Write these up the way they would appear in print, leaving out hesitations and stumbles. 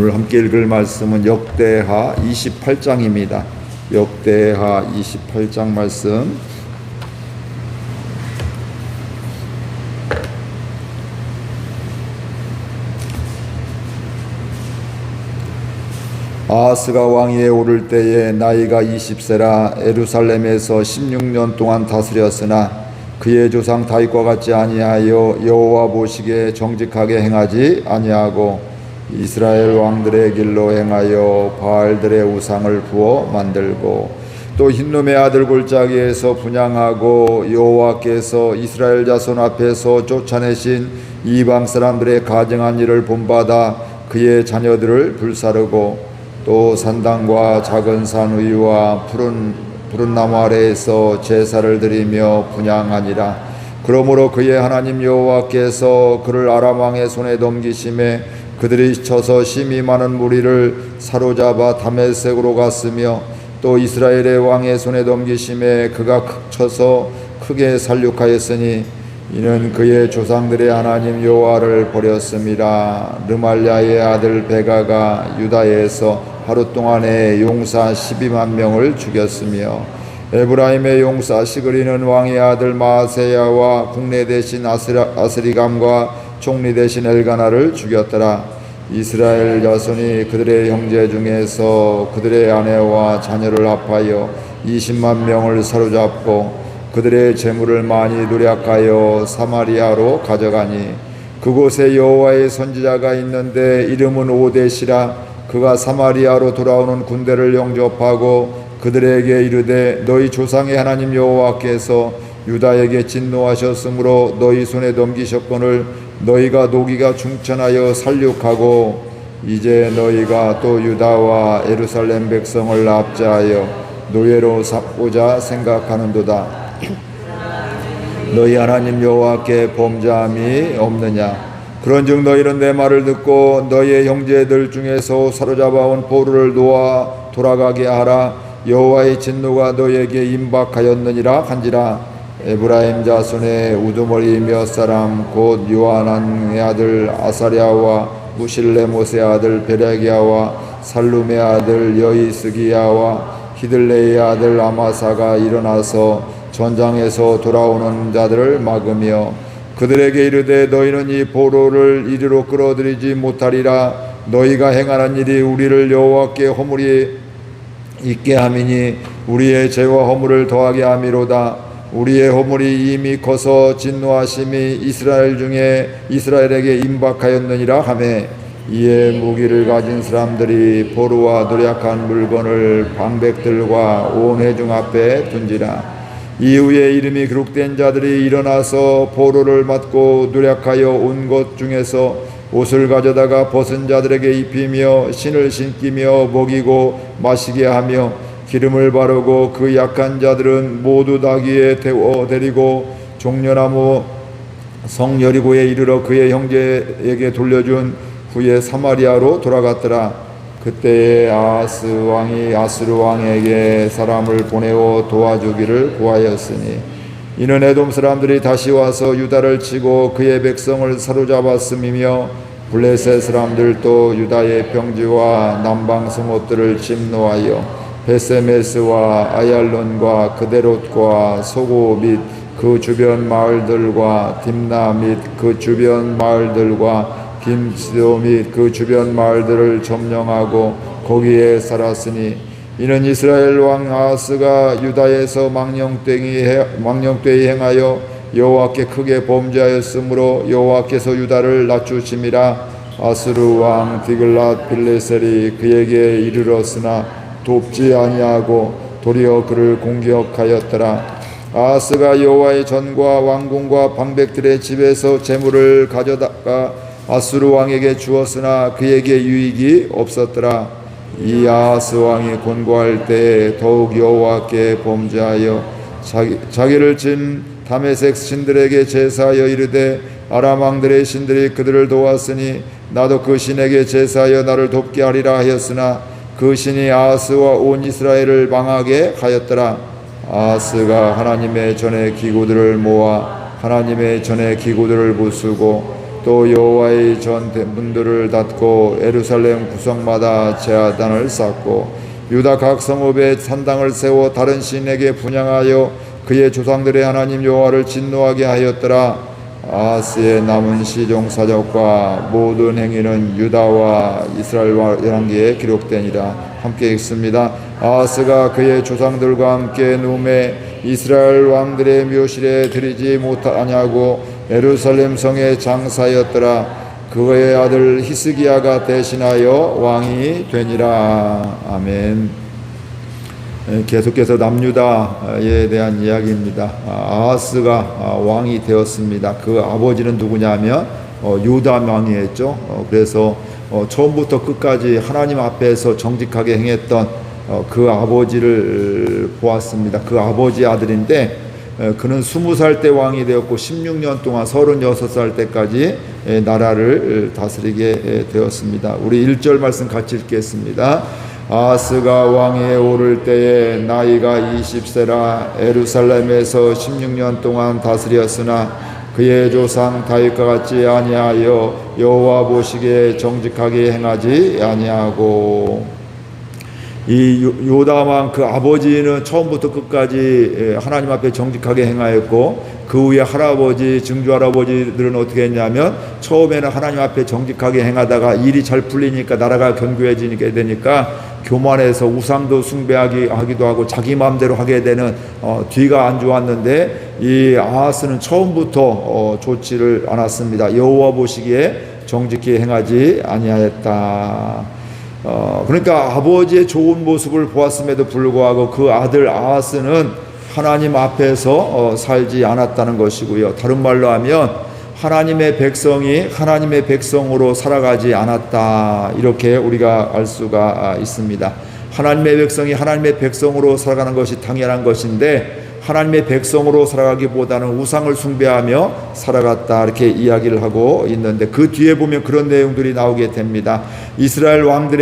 오늘 함께 읽을 말씀은 역대하 28장입니다. 역대하 28장 말씀. 아하스가 왕위에 오를 때에 나이가 20세라 예루살렘에서 16년 동안 다스렸으나 그의 조상 다윗과 같지 아니하여 여호와 보시기에 정직하게 행하지 아니하고 이스라엘 왕들의 길로 행하여 바알들의 우상을 부어 만들고 또 흰놈의 아들 골짜기에서 분향하고 여호와께서 이스라엘 자손 앞에서 쫓아내신 이방 사람들의 가증한 일을 본받아 그의 자녀들을 불사르고 또 산당과 작은 산 위와 푸른 나무 아래에서 제사를 드리며 분향하니라. 그러므로 그의 하나님 여호와께서 그를 아람 왕의 손에 넘기심에 그들이 쳐서 심히 많은 무리를 사로잡아 다메섹으로 갔으며 또 이스라엘의 왕의 손에 넘기심에 그가 쳐서 크게 살육하였으니 이는 그의 조상들의 하나님 여호와를 버렸음이라. 르말랴의 아들 베가가 유다에서 하루 동안에 용사 12만 명을 죽였으며 에브라임의 용사 시그리는 왕의 아들 마아세야와 국내 대신 아스리감과 총리 대신 엘가나를 죽였더라. 이스라엘 자손이 그들의 형제 중에서 그들의 아내와 자녀를 합하여 20만 명을 사로잡고 그들의 재물을 많이 누략하여 사마리아로 가져가니 그곳에 여호와의 선지자가 있는데 이름은 오뎃이라. 그가 사마리아로 돌아오는 군대를 영접하고 그들에게 이르되 너희 조상의 하나님 여호와께서 유다에게 진노하셨으므로 너희 손에 넘기셨거늘 너희가 노기가 충천하여 살육하고 이제 너희가 또 유다와 예루살렘 백성을 납자하여 노예로 삼고자 생각하는도다. 너희 하나님 여호와께 범죄함이 없느냐? 그런즉 너희는 내 말을 듣고 너희의 형제들 중에서 사로잡아온 포로를 놓아 돌아가게 하라. 여호와의 진노가 너희에게 임박하였느니라 한지라. 에브라임 자손의 우두머리 몇 사람 곧 요하난의 아들 아사랴와 무실레못의 아들 베레기야와 살룸의 아들 여이스기야와 히들레의 아들 아마사가 일어나서 전장에서 돌아오는 자들을 막으며 그들에게 이르되 너희는 이 포로를 이리로 끌어들이지 못하리라. 너희가 행하는 일이 우리를 여호와께 허물이 있게 함이니 우리의 죄와 허물을 더하게 함이로다. 우리의 허물이 이미 커서 진노하심이 이스라엘 중에 이스라엘에게 임박하였느니라 하매 이에 무기를 가진 사람들이 포로와 노략한 물건을 방백들과 온 회중 앞에 둔지라. 이후에 이름이 기록된 자들이 일어나서 포로를 맞고 노략하여 온 것 중에서 옷을 가져다가 벗은 자들에게 입히며 신을 신기며 먹이고 마시게 하며 기름을 바르고 그 약한 자들은 모두 나귀에 태워 데리고 종려나무 성 여리고에 이르러 그의 형제에게 돌려준 후에 사마리아로 돌아갔더라. 그때에 아하스 왕이 아스루 왕에게 사람을 보내어 도와주기를 구하였으니 이는 에돔 사람들이 다시 와서 유다를 치고 그의 백성을 사로잡았음이며 블레셋 사람들도 유다의 평지와 남방 성읍들을 침노하여 베세메스와 아얄론과 그데롯과 소고 및 그 주변 마을들과 딥나 및 그 주변 마을들과 김스도 및 그 주변 마을들을 점령하고 거기에 살았으니 이는 이스라엘 왕 아하스가 유다에서 망령되이 행하여 여호와께 크게 범죄하였으므로 여호와께서 유다를 낮추심이라. 아스루 왕 디글랏 빌레셀이 그에게 이르렀으나 돕지 아니하고 도리어 그를 공격하였더라. 아하스가 여호와의 전과 왕궁과 방백들의 집에서 재물을 가져다가 아스루 왕에게 주었으나 그에게 유익이 없었더라. 이 아하스 왕이 권고할 때에 더욱 여호와께 범죄하여 자기를 진 다메섹 신들에게 제사하여 이르되 아람 왕들의 신들이 그들을 도왔으니 나도 그 신에게 제사하여 나를 돕게 하리라 하였으나 그 신이 아하스와 온 이스라엘을 망하게 하였더라. 아하스가 하나님의 전의 기구들을 모아 하나님의 전의 기구들을 부수고 또 여호와의 전 문들을 닫고 예루살렘 구성마다 제단을 쌓고 유다 각 성읍에 산당을 세워 다른 신에게 분향하여 그의 조상들의 하나님 여호와를 진노하게 하였더라. 아하스의 남은 시종 사적과 모든 행위는 유다와 이스라엘 열왕기에 기록되니라. 함께 읽습니다. 아하스가 그의 조상들과 함께 누움에 이스라엘 왕들의 묘실에 들이지 못하냐고 예루살렘 성에 장사였더라. 그의 아들 히스기야가 대신하여 왕이 되니라. 아멘. 계속해서 남유다에 대한 이야기입니다. 아하스가 왕이 되었습니다. 그 아버지는 누구냐면 요담 왕이었죠. 그래서 처음부터 끝까지 하나님 앞에서 정직하게 행했던 그 아버지를 보았습니다. 그 아버지 아들인데 그는 20살 때 왕이 되었고 16년 동안 36살 때까지 나라를 다스리게 되었습니다. 우리 1절 말씀 같이 읽겠습니다. 아하스가 왕위에 오를 때에 나이가 20세라 예루살렘에서 16년 동안 다스렸으나 그의 조상 다윗과 같이 아니하여 여호와 보시기에 정직하게 행하지 아니하고. 이 요담 왕 그 아버지는 처음부터 끝까지 하나님 앞에 정직하게 행하였고 그 후에 할아버지 증조 할아버지들은 어떻게 했냐면 처음에는 하나님 앞에 정직하게 행하다가 일이 잘 풀리니까 나라가 견고해지게 되니까 교만해서 우상도 숭배하기도 하고 자기 마음대로 하게 되는 뒤가 안 좋았는데 이 아하스는 처음부터 좋지를 않았습니다. 여호와 보시기에 정직히 행하지 아니하였다. 그러니까 아버지의 좋은 모습을 보았음에도 불구하고 그 아들 아하스는 하나님 앞에서 살지 않았다는 것이고요. 다른 말로 하면 하나님의 백성이 하나님의 백성으로 살아가지 않았다. 이렇게 우리가 알 수가 있습니다. 하나님의 백성이 하나님의 백성으로 살아가는 것이 당연한 것인데 하나님의 백성으로 살아가기보다는 우상을 숭배하며 살아갔다 이렇게 이야기를 하고 있는데 그 뒤에 보면 그런 내용들이 나오게 됩니다.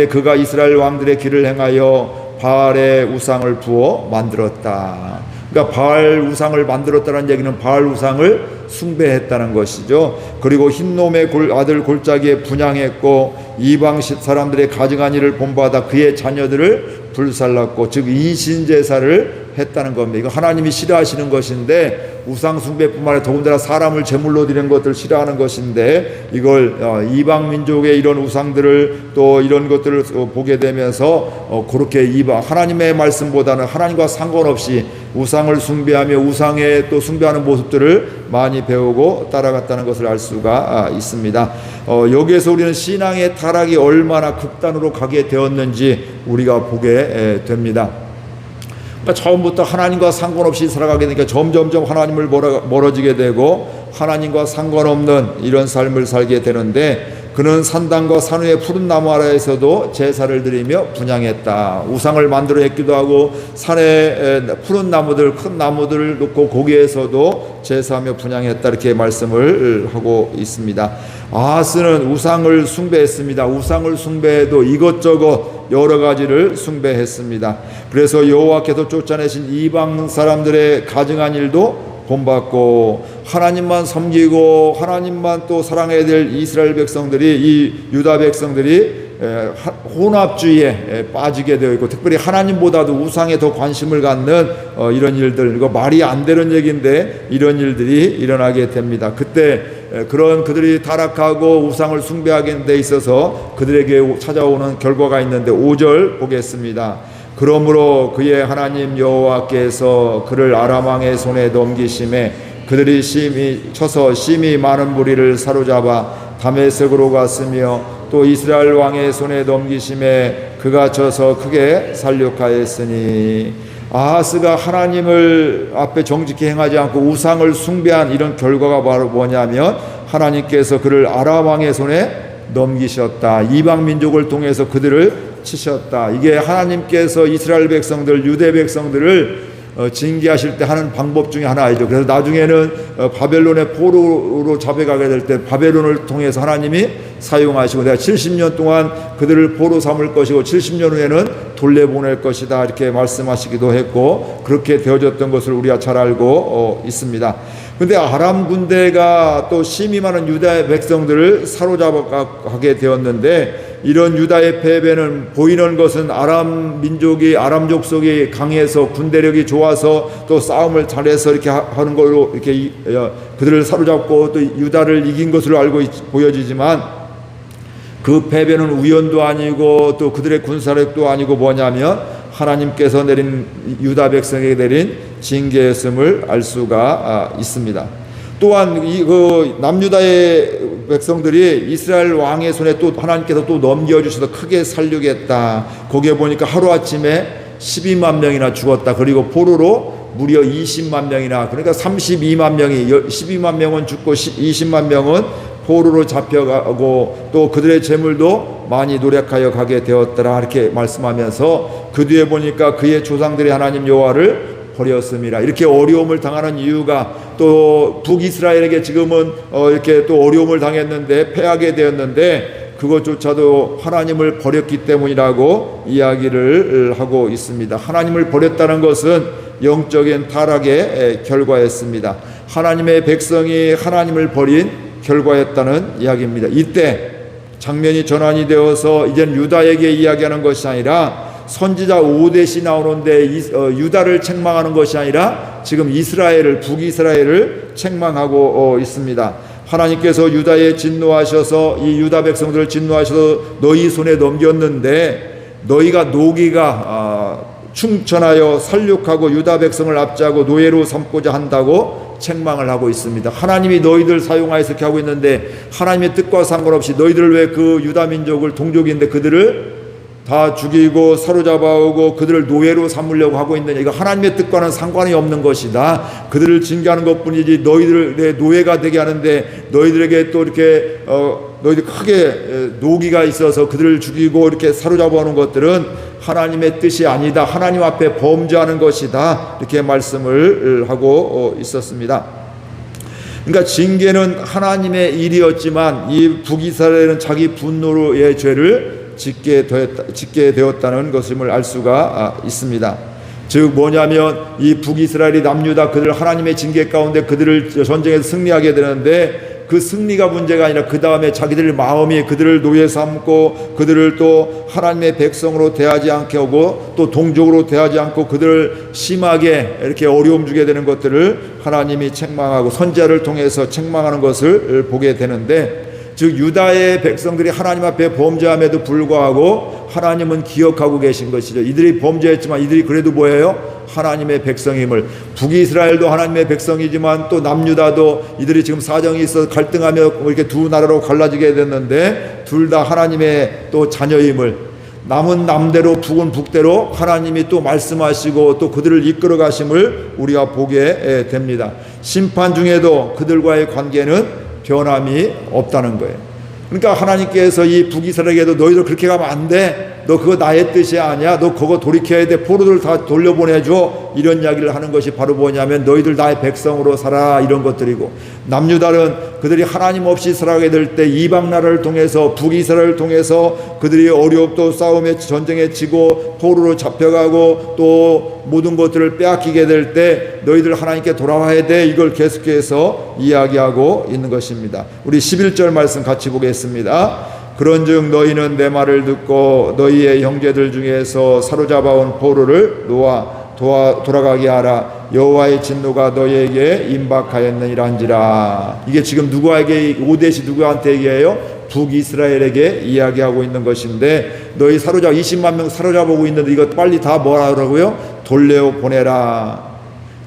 그가 이스라엘 왕들의 길을 행하여 바알의 우상을 부어 만들었다. 그러니까 바알 우상을 만들었다는 얘기는 바알 우상을 숭배했다는 것이죠. 그리고 흰놈의 아들 골짜기에 분향했고 이방 사람들의 가증한 일을 본받아 그의 자녀들을 불살랐고 즉 인신제사를 했다는 겁니다. 이거 하나님이 싫어하시는 것인데 우상 숭배뿐만 아니라 더군다나 사람을 제물로 드리는 것들을 싫어하는 것인데 이걸 이방 민족의 이런 우상들을 또 이런 것들을 보게 되면서 그렇게 하나님의 말씀보다는 하나님과 상관없이 우상을 숭배하며 우상에 또 숭배하는 모습들을 많이 배우고 따라갔다는 것을 알 수가 있습니다. 여기에서 우리는 신앙의 타락이 얼마나 극단으로 가게 되었는지 우리가 보게 됩니다. 그러니까 처음부터 하나님과 상관없이 살아가게 되니까 점점점 하나님을 멀어지게 되고 하나님과 상관없는 이런 삶을 살게 되는데 그는 산당과 산 위의 푸른 나무 아래에서도 제사를 드리며 분향했다. 우상을 만들어 했기도 하고 산에 푸른 나무들 큰 나무들을 놓고 거기에서도 제사하며 분향했다 이렇게 말씀을 하고 있습니다. 아하스는 우상을 숭배했습니다. 우상을 숭배해도 이것저것 여러 가지를 숭배했습니다. 그래서 여호와께서 쫓아내신 이방 사람들의 가증한 일도 본받고 하나님만 섬기고 하나님만 또 사랑해야 될 이스라엘 백성들이 이 유다 백성들이 혼합주의에 빠지게 되어 있고 특별히 하나님보다도 우상에 더 관심을 갖는 이런 일들, 이거 말이 안 되는 얘기인데 이런 일들이 일어나게 됩니다. 그때 그들이 타락하고 우상을 숭배하게 돼 있어서 그들에게 찾아오는 결과가 있는데 5절 보겠습니다. 그러므로 그의 하나님 여호와께서 그를 아람 왕의 손에 넘기심에 그들이 심히 많은 무리를 사로잡아 다메섹으로 갔으며 또 이스라엘 왕의 손에 넘기심에 그가 쳐서 크게 살육하였으니 아하스가 하나님을 앞에 정직히 행하지 않고 우상을 숭배한 이런 결과가 바로 뭐냐면 하나님께서 그를 아람 왕의 손에 넘기셨다. 이방 민족을 통해서 그들을 치셨다. 이게 하나님께서 이스라엘 백성들, 유대 백성들을 징계하실 때 하는 방법 중에 하나이죠. 그래서 나중에는 바벨론의 포로로 잡혀가게 될 때 바벨론을 통해서 하나님이 사용하시고 내가 70년 동안 그들을 포로 삼을 것이고 70년 후에는 돌려보낼 것이다 이렇게 말씀하시기도 했고 그렇게 되어졌던 것을 우리가 잘 알고 있습니다. 근데 아람 군대가 또 심히 많은 유다의 백성들을 사로잡아가게 되었는데, 이런 유다의 패배는 보이는 것은 아람 민족이, 아람 족속이 강해서 군대력이 좋아서 또 싸움을 잘해서 이렇게 하는 걸로 이렇게 그들을 사로잡고 또 유다를 이긴 것으로 보여지지만, 그 패배는 우연도 아니고 또 그들의 군사력도 아니고 뭐냐면 하나님께서 내린, 유다 백성에게 내린 징계였음을 알 수가 있습니다. 또한 그 남유다의 백성들이 이스라엘 왕의 손에 또 하나님께서 또 넘겨주셔서 크게 살리겠다. 거기에 보니까 하루아침에 12만 명이나 죽었다. 그리고 포로로 무려 20만 명이나, 그러니까 32만 명이, 12만 명은 죽고 20만 명은 포로로 잡혀가고 또 그들의 재물도 많이 노력하여 가게 되었더라. 이렇게 말씀하면서 그 뒤에 보니까 그의 조상들이 하나님 여호와를 버렸습니다. 이렇게 어려움을 당하는 이유가, 또 북이스라엘에게 지금은 이렇게 또 어려움을 당했는데 패하게 되었는데 그것조차도 하나님을 버렸기 때문이라고 이야기를 하고 있습니다. 하나님을 버렸다는 것은 영적인 타락의 결과였습니다. 하나님의 백성이 하나님을 버린 결과였다는 이야기입니다. 이때 장면이 전환이 되어서 이젠 유다에게 이야기하는 것이 아니라 선지자 오뎃이 나오는데 유다를 책망하는 것이 아니라 지금 이스라엘을, 북이스라엘을 책망하고 있습니다. 하나님께서 유다에 진노하셔서 이 유다 백성들을 진노하셔서 너희 손에 넘겼는데 너희가 노기가 충천하여 살육하고 유다 백성을 압제하고 노예로 삼고자 한다고 책망을 하고 있습니다. 하나님이 너희들 사용하여서 이렇게 하고 있는데 하나님의 뜻과 상관없이 너희들 왜 그 유다 민족을, 동족인데 그들을 다 죽이고 사로잡아오고 그들을 노예로 삼으려고 하고 있느냐. 이거 하나님의 뜻과는 상관이 없는 것이다. 그들을 징계하는 것뿐이지 너희들의 노예가 되게 하는데 너희들에게 또 이렇게 너희들 크게 노기가 있어서 그들을 죽이고 이렇게 사로잡아오는 것들은 하나님의 뜻이 아니다. 하나님 앞에 범죄하는 것이다. 이렇게 말씀을 하고 있었습니다. 그러니까 징계는 하나님의 일이었지만 이 북이스라엘은 자기 분노로의 죄를 짓게 되었다는 것임을 알 수가 있습니다. 즉 뭐냐면 이 북이스라엘이 남유다 그들 하나님의 징계 가운데 그들을 전쟁에서 승리하게 되는데 그 승리가 문제가 아니라 그 다음에 자기들 마음이 그들을 노예 삼고 그들을 또 하나님의 백성으로 대하지 않게 하고 또 동족으로 대하지 않고 그들을 심하게 이렇게 어려움 주게 되는 것들을 하나님이 책망하고 선지자를 통해서 책망하는 것을 보게 되는데, 즉 유다의 백성들이 하나님 앞에 범죄함에도 불구하고 하나님은 기억하고 계신 것이죠. 이들이 범죄했지만 이들이 그래도 뭐예요? 하나님의 백성임을. 북이스라엘도 하나님의 백성이지만 또 남유다도 이들이 지금 사정이 있어 갈등하며 이렇게 두 나라로 갈라지게 됐는데 둘 다 하나님의 또 자녀임을, 남은 남대로 북은 북대로 하나님이 또 말씀하시고 또 그들을 이끌어 가심을 우리가 보게 됩니다. 심판 중에도 그들과의 관계는 변함이 없다는 거예요. 그러니까 하나님께서 이 북이스라엘에게도 너희들 그렇게 가면 안 돼. 너 그거 나의 뜻이 아니야. 너 그거 돌이켜야 돼. 포로들 다 돌려보내줘. 이런 이야기를 하는 것이 바로 뭐냐면 너희들 나의 백성으로 살아, 이런 것들이고, 남유다는 그들이 하나님 없이 살아가게 될 때 이방 나라를 통해서 북이스라엘을 통해서 그들이 어렵고 싸움에 전쟁에 지고 포로로 잡혀가고 또 모든 것들을 빼앗기게 될 때 너희들 하나님께 돌아와야 돼. 이걸 계속해서 이야기하고 있는 것입니다. 우리 11절 말씀 같이 보겠습니다. 그런즉 너희는 내 말을 듣고 너희의 형제들 중에서 사로잡아온 포로를 놓아 돌아가게 하라. 여호와의 진노가 너희에게 임박하였느니라 한지라. 이게 지금 누구에게, 오뎃이 누구한테 얘기해요? 북이스라엘에게 이야기하고 있는 것인데, 너희 20만 명 사로잡아오고 있는데 이거 빨리 다 뭐라 그러고요? 돌려보내라.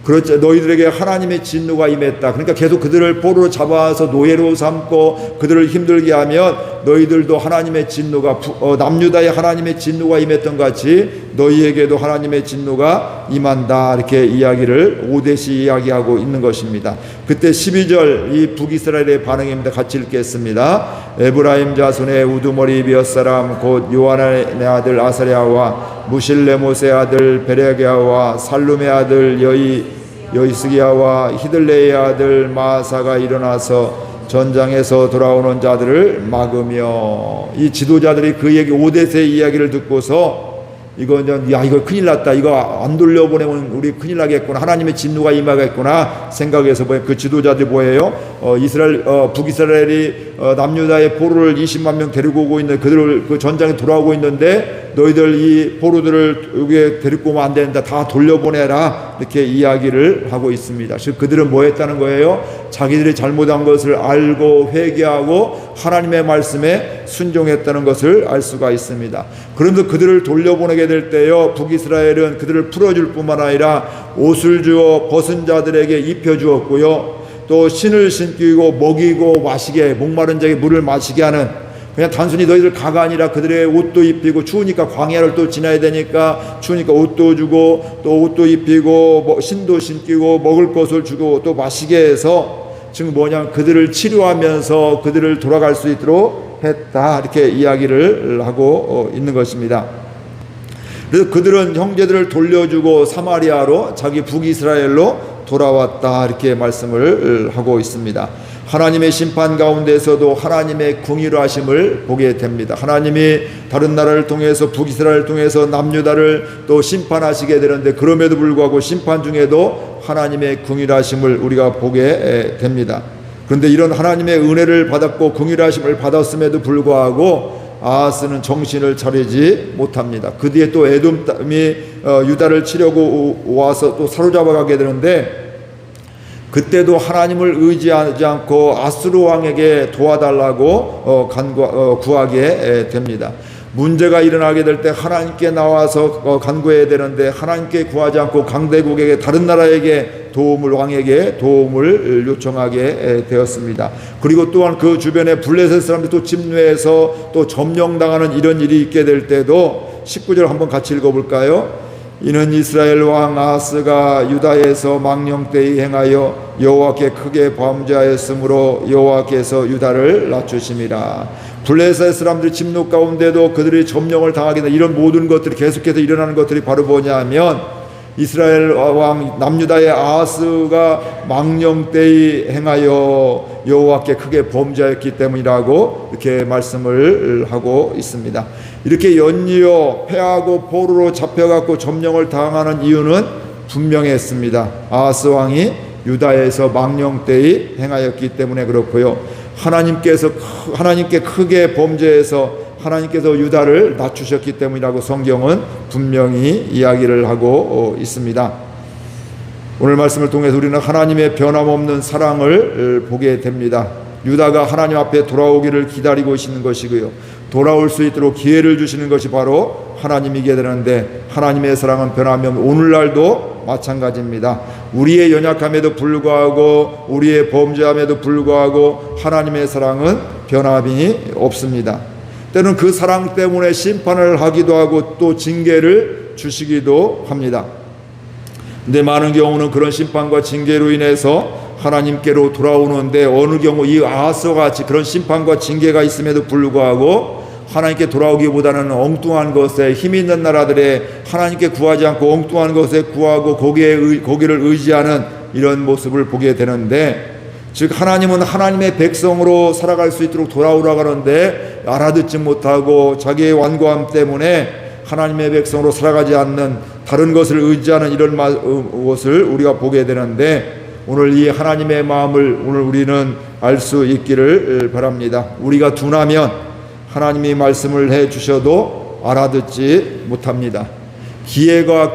그렇죠. 너희들에게 하나님의 진노가 임했다. 그러니까 계속 그들을 포로로 잡아서 노예로 삼고 그들을 힘들게 하면 너희들도 하나님의 진노가 남유다에 하나님의 진노가 임했던 같이 너희에게도 하나님의 진노가 임한다. 이렇게 이야기를 오뎃이 이야기하고 있는 것입니다. 그때 12절 이 북이스라엘의 반응입니다. 같이 읽겠습니다. 에브라임 자손의 우두머리 비엇 사람 곧 요한의 아들 아사랴와 무실레못의 아들 베레게아와 살룸의 아들 여이스기야와 히들레의 아들 마사가 일어나서 전장에서 돌아오는 자들을 막으며, 이 지도자들이 그에게 오뎃의 이야기를 듣고서 이거 큰일 났다. 이거 안 돌려보내면 우리 큰일 나겠구나. 하나님의 진노가 임하겠구나 생각해서 그 지도자들이 뭐예요? 북이스라엘이 남유다의 포로를 20만 명 데리고 오고 있는 그들을 그 전장에 돌아오고 있는데 너희들 이 포로들을 여기에 데리고 오면 안 된다. 다 돌려보내라. 이렇게 이야기를 하고 있습니다. 즉 그들은 뭐 했다는 거예요? 자기들이 잘못한 것을 알고 회개하고 하나님의 말씀에 순종했다는 것을 알 수가 있습니다. 그런데 그들을 돌려보내게 될 때요, 북이스라엘은 그들을 풀어줄 뿐만 아니라 옷을 주어 벗은 자들에게 입혀주었고요, 또 신을 신기고 먹이고 마시게, 목마른 자에게 물을 마시게 하는, 그냥 단순히 너희들 가가 아니라 그들의 옷도 입히고, 추우니까 광야를 또 지나야 되니까 추우니까 옷도 주고 또 옷도 입히고 신도 신기고 먹을 것을 주고 또 마시게 해서, 지금 뭐냐면 그들을 치료하면서 그들을 돌아갈 수 있도록 했다, 이렇게 이야기를 하고 있는 것입니다. 그래서 그들은 형제들을 돌려주고 사마리아로, 자기 북이스라엘로 돌아왔다, 이렇게 말씀을 하고 있습니다. 하나님의 심판 가운데서도 하나님의 궁휼하심을 보게 됩니다. 하나님이 다른 나라를 통해서, 북이스라엘을 통해서 남유다를 또 심판하시게 되는데, 그럼에도 불구하고 심판 중에도 하나님의 궁휼하심을 우리가 보게 됩니다. 그런데 이런 하나님의 은혜를 받았고 궁휼하심을 받았음에도 불구하고 아하스는 정신을 차리지 못합니다. 그 뒤에 또 에돔 땅이 유다를 치려고 와서 또 사로잡아 가게 되는데, 그때도 하나님을 의지하지 않고 아수르 왕에게 도와달라고 구하게 됩니다. 문제가 일어나게 될 때 하나님께 나와서 간구해야 되는데, 하나님께 구하지 않고 강대국에게, 다른 나라에게 왕에게 도움을 요청하게 되었습니다. 그리고 또한 그 주변에 블레셋 사람들이 또 침노해서 또 점령당하는 이런 일이 있게 될 때도, 19절 한번 같이 읽어볼까요? 이는 이스라엘 왕 아하스가 유다에서 망령되이 행하여 여호와께 크게 범죄하였으므로 여호와께서 유다를 낮추심이라. 블레셋 사람들이 침노 가운데도 그들이 점령을 당하게 된 이런 모든 것들이 계속해서 일어나는 것들이 바로 뭐냐면, 이스라엘 왕 남유다의 아하스가 망령되이 행하여 여호와께 크게 범죄하였기 때문이라고 이렇게 말씀을 하고 있습니다. 이렇게 연이어 패하고 포로로 잡혀갖고 점령을 당하는 이유는 분명했습니다. 아하스 왕이 유다에서 망령되이 행하였기 때문에 그렇고요, 하나님께 크게 범죄해서 하나님께서 유다를 낮추셨기 때문이라고 성경은 분명히 이야기를 하고 있습니다. 오늘 말씀을 통해서 우리는 하나님의 변함없는 사랑을 보게 됩니다. 유다가 하나님 앞에 돌아오기를 기다리고 있는 것이고요, 돌아올 수 있도록 기회를 주시는 것이 바로 하나님이게 되는데, 하나님의 사랑은 변함이 없는, 오늘날도 마찬가지입니다. 우리의 연약함에도 불구하고, 우리의 범죄함에도 불구하고 하나님의 사랑은 변함이 없습니다. 때로는 그 사랑 때문에 심판을 하기도 하고 또 징계를 주시기도 합니다. 근데 많은 경우는 그런 심판과 징계로 인해서 하나님께로 돌아오는데, 어느 경우 이 아하스와 같이 그런 심판과 징계가 있음에도 불구하고 하나님께 돌아오기보다는 엉뚱한 것에, 힘 있는 나라들의 하나님께 구하지 않고 엉뚱한 것에 구하고 거기를 의지하는 이런 모습을 보게 되는데, 즉 하나님은 하나님의 백성으로 살아갈 수 있도록 돌아오라고 하는데 알아듣지 못하고 자기의 완고함 때문에 하나님의 백성으로 살아가지 않는, 다른 것을 의지하는 이런 것을 우리가 보게 되는데, 오늘 이 하나님의 마음을 오늘 우리는 알 수 있기를 바랍니다. 우리가 둔하면 하나님이 말씀을 해 주셔도 알아듣지 못합니다. 기회가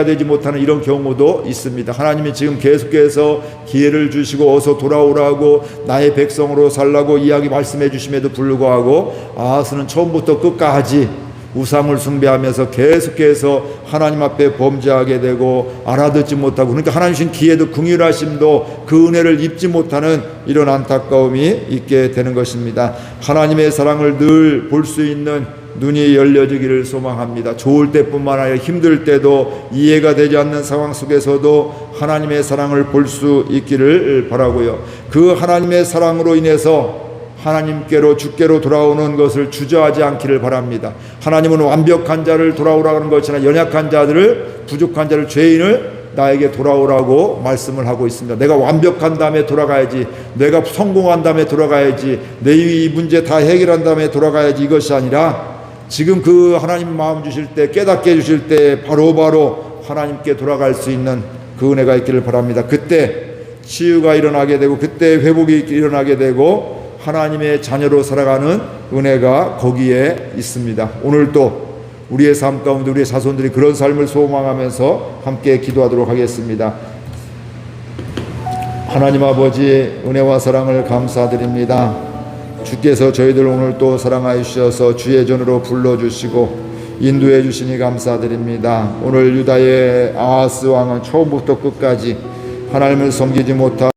되지 못하는 이런 경우도 있습니다. 하나님이 지금 계속해서 기회를 주시고 어서 돌아오라고, 나의 백성으로 살라고 이야기 말씀해 주심에도 불구하고 아하스는 처음부터 끝까지 우상을 숭배하면서 계속해서 하나님 앞에 범죄하게 되고 알아듣지 못하고, 그러니까 하나님 주신 기회도 긍휼하심도 그 은혜를 입지 못하는 이런 안타까움이 있게 되는 것입니다. 하나님의 사랑을 늘 볼 수 있는 눈이 열려지기를 소망합니다. 좋을 때뿐만 아니라 힘들 때도, 이해가 되지 않는 상황 속에서도 하나님의 사랑을 볼 수 있기를 바라고요, 그 하나님의 사랑으로 인해서 하나님께로 주께로 돌아오는 것을 주저하지 않기를 바랍니다. 하나님은 완벽한 자를 돌아오라고 하는 것이나 연약한 자들을, 부족한 자를, 죄인을 나에게 돌아오라고 말씀을 하고 있습니다. 내가 완벽한 다음에 돌아가야지, 내가 성공한 다음에 돌아가야지, 내 이 문제 다 해결한 다음에 돌아가야지, 이것이 아니라 지금 그 하나님 마음 주실 때, 깨닫게 해주실 때 바로바로 하나님께 돌아갈 수 있는 그 은혜가 있기를 바랍니다. 그때 치유가 일어나게 되고, 그때 회복이 일어나게 되고, 하나님의 자녀로 살아가는 은혜가 거기에 있습니다. 오늘도 우리의 삶 가운데 우리의 자손들이 그런 삶을 소망하면서 함께 기도하도록 하겠습니다. 하나님 아버지, 은혜와 사랑을 감사드립니다. 주께서 저희들 오늘 또 사랑하여 주셔서 주의 전으로 불러주시고 인도해 주시니 감사드립니다. 오늘 유다의 아하스 왕은 처음부터 끝까지 하나님을 섬기지 못한